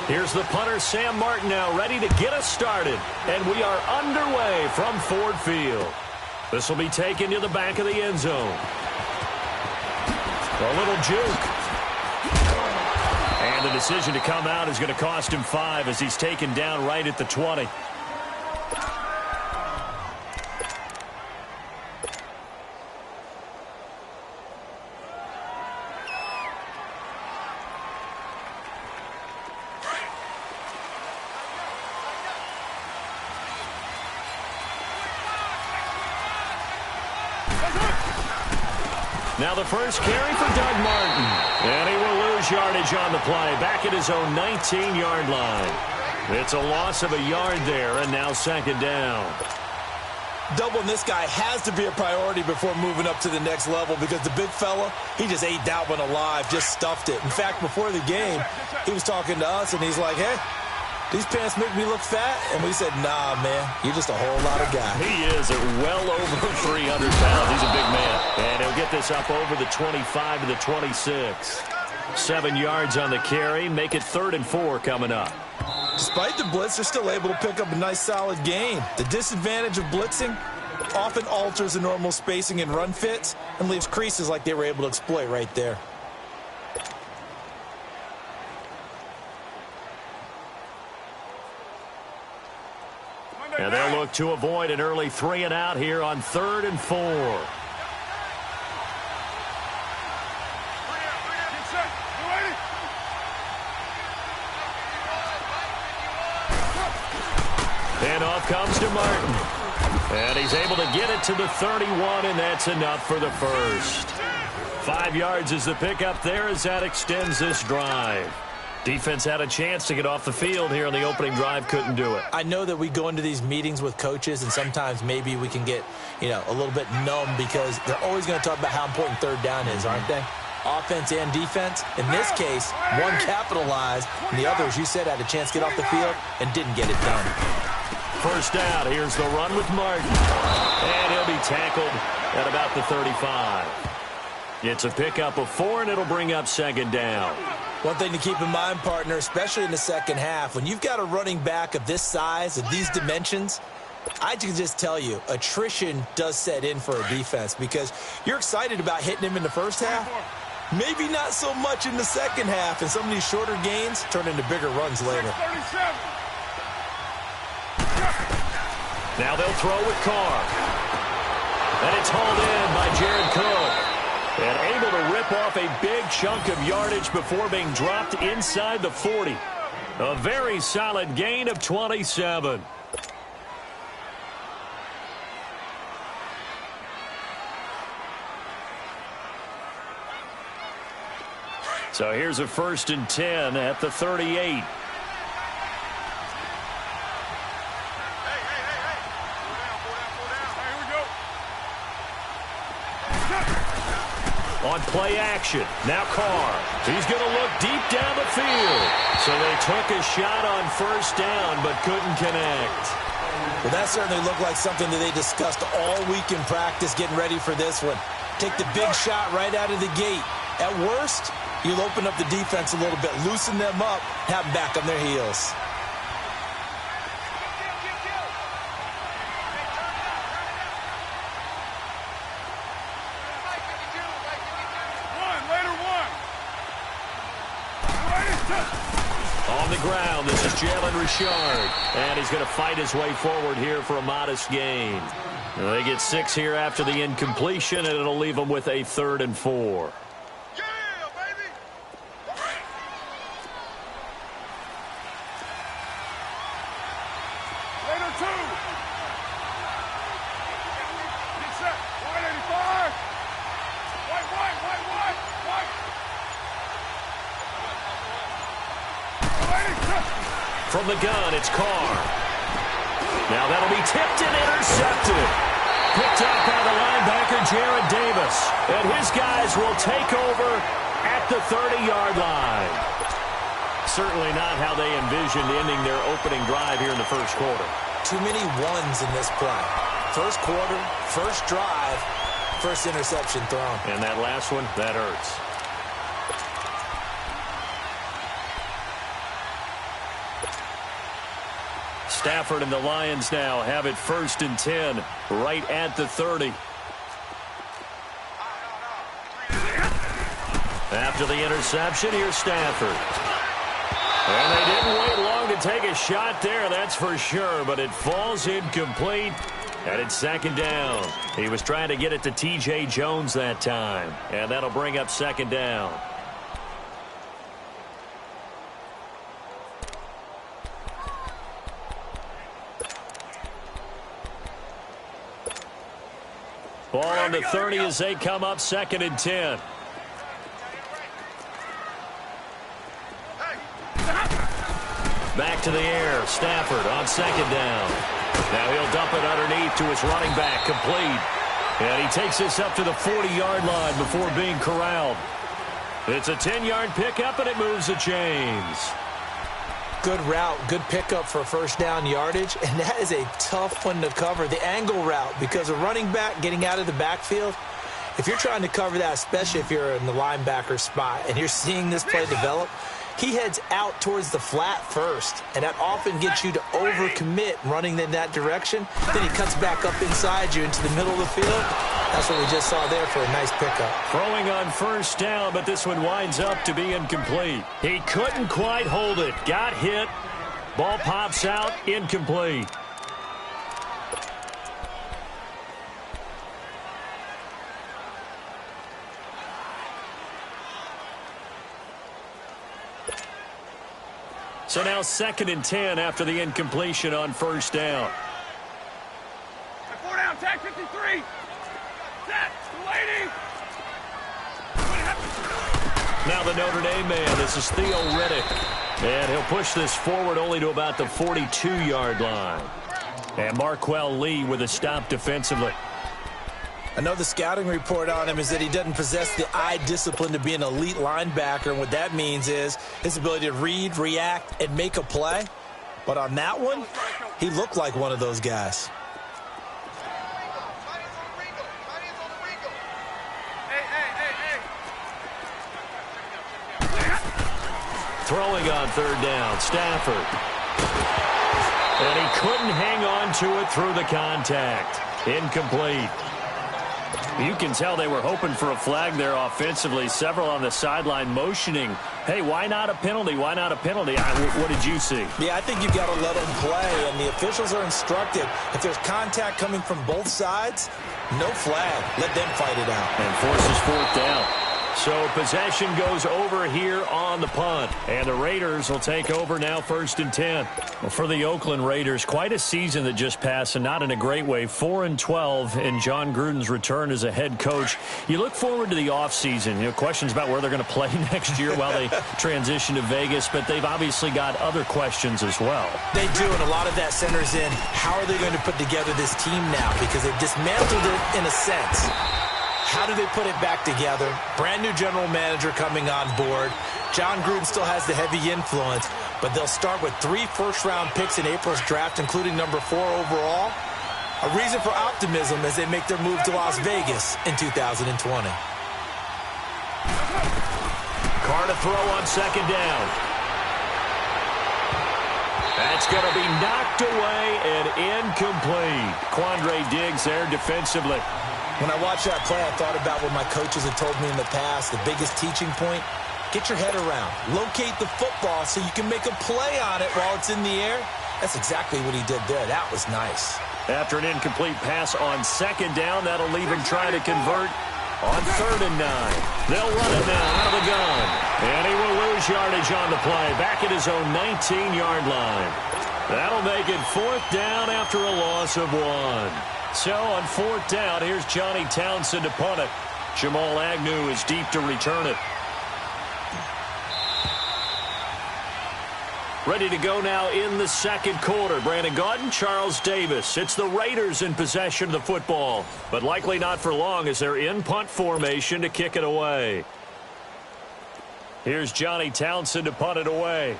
Here's the punter, Sam Martin, now ready to get us started. And we are underway from Ford Field. This will be taken to the back of the end zone. A little juke. And the decision to come out is going to cost him 5 as he's taken down right at the 20. Now the first carry for Doug Martin. And he will lose yardage on the play. Back at his own 19-yard line. It's a loss of a yard there, and now second down. Doubling this guy has to be a priority before moving up to the next level because the big fella, he just ate that one alive, just stuffed it. In fact, before the game, he was talking to us, and he's like, hey, these pants make me look fat. And we said, nah, man, you're just a whole lot of guy. He is at well over 300 pounds. He's a big man. And he'll get this up over the 25 to the 26. 7 yards on the carry. Make it 3rd and 4 coming up. Despite the blitz, they're still able to pick up a nice, solid gain. The disadvantage of blitzing often alters the normal spacing and run fits and leaves creases like they were able to exploit right there. And they'll look to avoid an early 3 and out here on 3rd and 4. And off comes to Martin. And he's able to get it to the 31, and that's enough for the first. 5 yards is the pickup there as that extends this drive. Defense had a chance to get off the field here on the opening drive, couldn't do it. I know that we go into these meetings with coaches, and sometimes maybe we can get, a little bit numb because they're always going to talk about how important 3rd down is, aren't they? Offense and defense. In this case, one capitalized, and the other, as you said, had a chance to get off the field and didn't get it done. First down, here's the run with Martin. And he'll be tackled at about the 35. It's a pickup of 4, and it'll bring up second down. One thing to keep in mind, partner, especially in the second half, when you've got a running back of this size, of these dimensions, I can just tell you, attrition does set in for a defense because you're excited about hitting him in the first half. Maybe not so much in the second half, and some of these shorter gains turn into bigger runs later. Now they'll throw with Carr. And it's hauled in by Jared Cook. And able to rip off a big chunk of yardage before being dropped inside the 40. A very solid gain of 27. So here's a 1st and 10 at the 38. On play action, now Carr. He's going to look deep down the field. So they took a shot on first down, but couldn't connect. Well, that certainly looked like something that they discussed all week in practice getting ready for this one. Take the big shot right out of the gate. At worst, you'll open up the defense a little bit, loosen them up, have them back on their heels. On the ground, this is Jalen Richard. And he's going to fight his way forward here for a modest gain. They get 6 here after the incompletion, and it'll leave them with a 3rd and 4. From the gun, it's Carr. Now that'll be tipped and intercepted. Picked up by the linebacker, Jared Davis. And his guys will take over at the 30-yard line. Certainly not how they envisioned ending their opening drive here in the first quarter. Too many ones in this play. First quarter, first drive, first interception thrown. And that last one, that hurts. Stafford and the Lions now have it 1st and 10, right at the 30. After the interception, here's Stafford. And they didn't wait long to take a shot there, that's for sure, but it falls incomplete, and it's 2nd down. He was trying to get it to T.J. Jones that time, and that'll bring up 2nd down. Ball on the 30 as they come up 2nd and 10. Back to the air. Stafford on 2nd down. Now he'll dump it underneath to his running back. Complete. And he takes this up to the 40-yard line before being corralled. It's a 10-yard pickup, and it moves the chains. Good route, good pickup for 1st down yardage, and that is a tough one to cover, the angle route, because a running back getting out of the backfield, if you're trying to cover that, especially if you're in the linebacker spot and you're seeing this play develop, he heads out towards the flat first, and that often gets you to overcommit running in that direction. Then he cuts back up inside you into the middle of the field. That's what we just saw there for a nice pickup. Throwing on 1st down, but this one winds up to be incomplete. He couldn't quite hold it. Got hit. Ball pops out. Incomplete. So now 2nd and 10 after the incompletion on 1st down. 4 down, tag 53. Set, lady. Now the Notre Dame man, this is Theo Riddick. And he'll push this forward only to about the 42-yard line. And Marquell Lee with a stop defensively. I know the scouting report on him is that he doesn't possess the eye discipline to be an elite linebacker, and what that means is his ability to read, react, and make a play. But on that one, he looked like one of those guys. Throwing on 3rd down, Stafford. And he couldn't hang on to it through the contact. Incomplete. You can tell they were hoping for a flag there offensively. Several on the sideline motioning, hey, why not a penalty? Why not a penalty? What did you see? Yeah, I think you've got to let them play, and the officials are instructed. If there's contact coming from both sides, no flag. Let them fight it out. And forces 4th down. So possession goes over here on the punt. And the Raiders will take over now 1st and 10. Well, for the Oakland Raiders, quite a season that just passed, and not in a great way. 4-12 in John Gruden's return as a head coach. You look forward to the offseason. Questions about where they're going to play next year while they transition to Vegas, but they've obviously got other questions as well. They do, and a lot of that centers in how are they going to put together this team now, because they've dismantled it in a sense. How do they put it back together? Brand new general manager coming on board. John Gruden still has the heavy influence, but they'll start with 3 first-round picks in April's draft, including number 4 overall. A reason for optimism as they make their move to Las Vegas in 2020. Carr to throw on 2nd down. That's going to be knocked away and incomplete. Quandre Diggs there defensively. When I watched that play, I thought about what my coaches had told me in the past. The biggest teaching point, get your head around. Locate the football so you can make a play on it while it's in the air. That's exactly what he did there. That was nice. After an incomplete pass on 2nd down, that'll leave him trying to convert on 3rd and 9. They'll run it now out of the gun. And he will lose yardage on the play. Back at his own 19-yard line. That'll make it 4th down after a loss of 1. So on 4th down, here's Johnny Townsend to punt it. Jamal Agnew is deep to return it. Ready to go now in the 2nd quarter. Brandon Gaudin, Charles Davis. It's the Raiders in possession of the football, but likely not for long as they're in punt formation to kick it away. Here's Johnny Townsend to punt it away.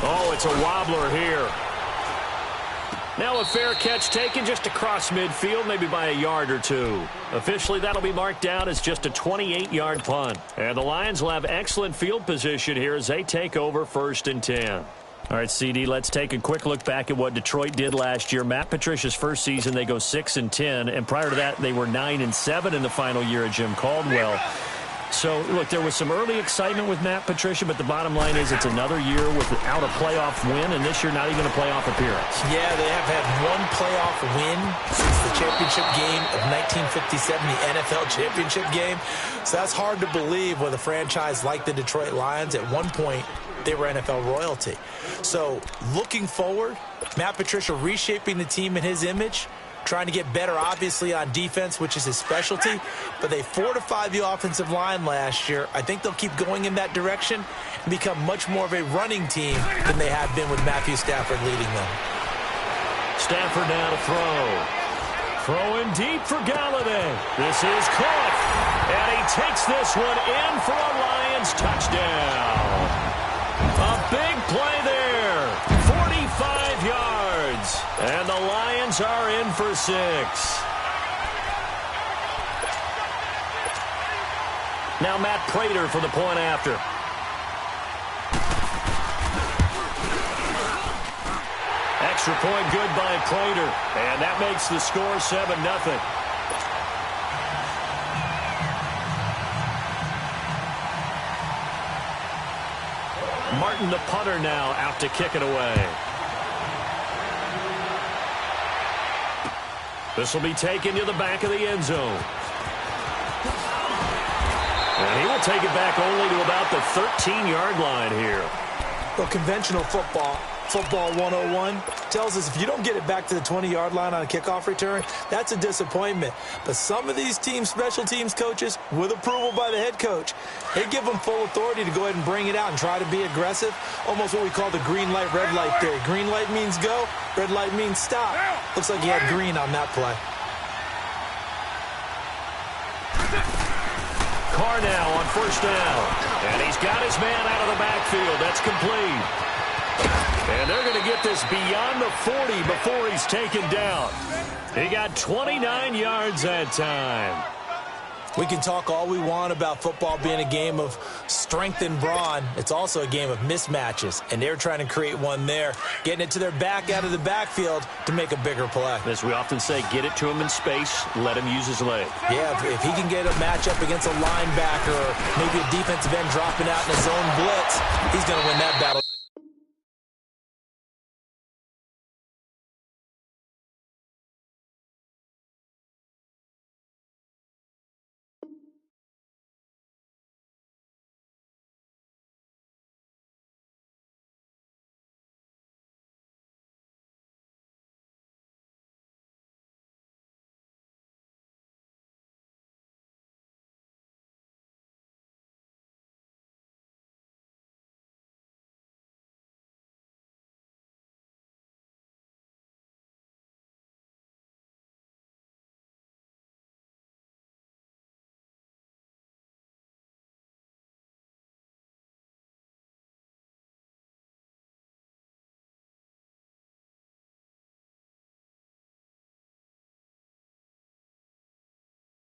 Oh, it's a wobbler here. Now a fair catch taken just across midfield, maybe by a yard or two. Officially, that'll be marked down as just a 28-yard punt. And the Lions will have excellent field position here as they take over 1st and 10. All right, CD, let's take a quick look back at what Detroit did last year. Matt Patricia's first season, they go 6-10, and prior to that, they were 9-7 in the final year of Jim Caldwell. So, look, there was some early excitement with Matt Patricia, but the bottom line is it's another year without a playoff win, and this year not even a playoff appearance. Yeah, they have had one playoff win since the championship game of 1957, the NFL championship game. So that's hard to believe with a franchise like the Detroit Lions. At one point, they were NFL royalty. So, looking forward, Matt Patricia reshaping the team in his image, trying to get better, obviously, on defense, which is his specialty. But they fortified the offensive line last year. I think they'll keep going in that direction and become much more of a running team than they have been with Matthew Stafford leading them. Stafford now to throw. Throwing deep for Galladay. This is caught. And he takes this one in for a Lions touchdown. A big play there. 45 yards. And the Lions are in for 6. Now Matt Prater for the point after. Extra point good by Prater. And that makes the score 7-0. Martin, the punter, now out to kick it away. This will be taken to the back of the end zone. And he will take it back only to about the 13-yard line here. Well, conventional football 101, tells us if you don't get it back to the 20-yard line on a kickoff return, that's a disappointment. But some of these teams, special teams coaches, with approval by the head coach, they give them full authority to go ahead and bring it out and try to be aggressive, almost what we call the green light, red light theory. Green light means go, red light means stop. Looks like he had green on that play. Carr now on 1st down. And he's got his man out of the backfield. That's complete. And they're going to get this beyond the 40 before he's taken down. He got 29 yards that time. We can talk all we want about football being a game of strength and brawn. It's also a game of mismatches, and they're trying to create one there, getting it to their back out of the backfield to make a bigger play. As we often say, get it to him in space, let him use his leg. Yeah, if he can get a matchup against a linebacker or maybe a defensive end dropping out in a zone blitz, he's going to win that battle.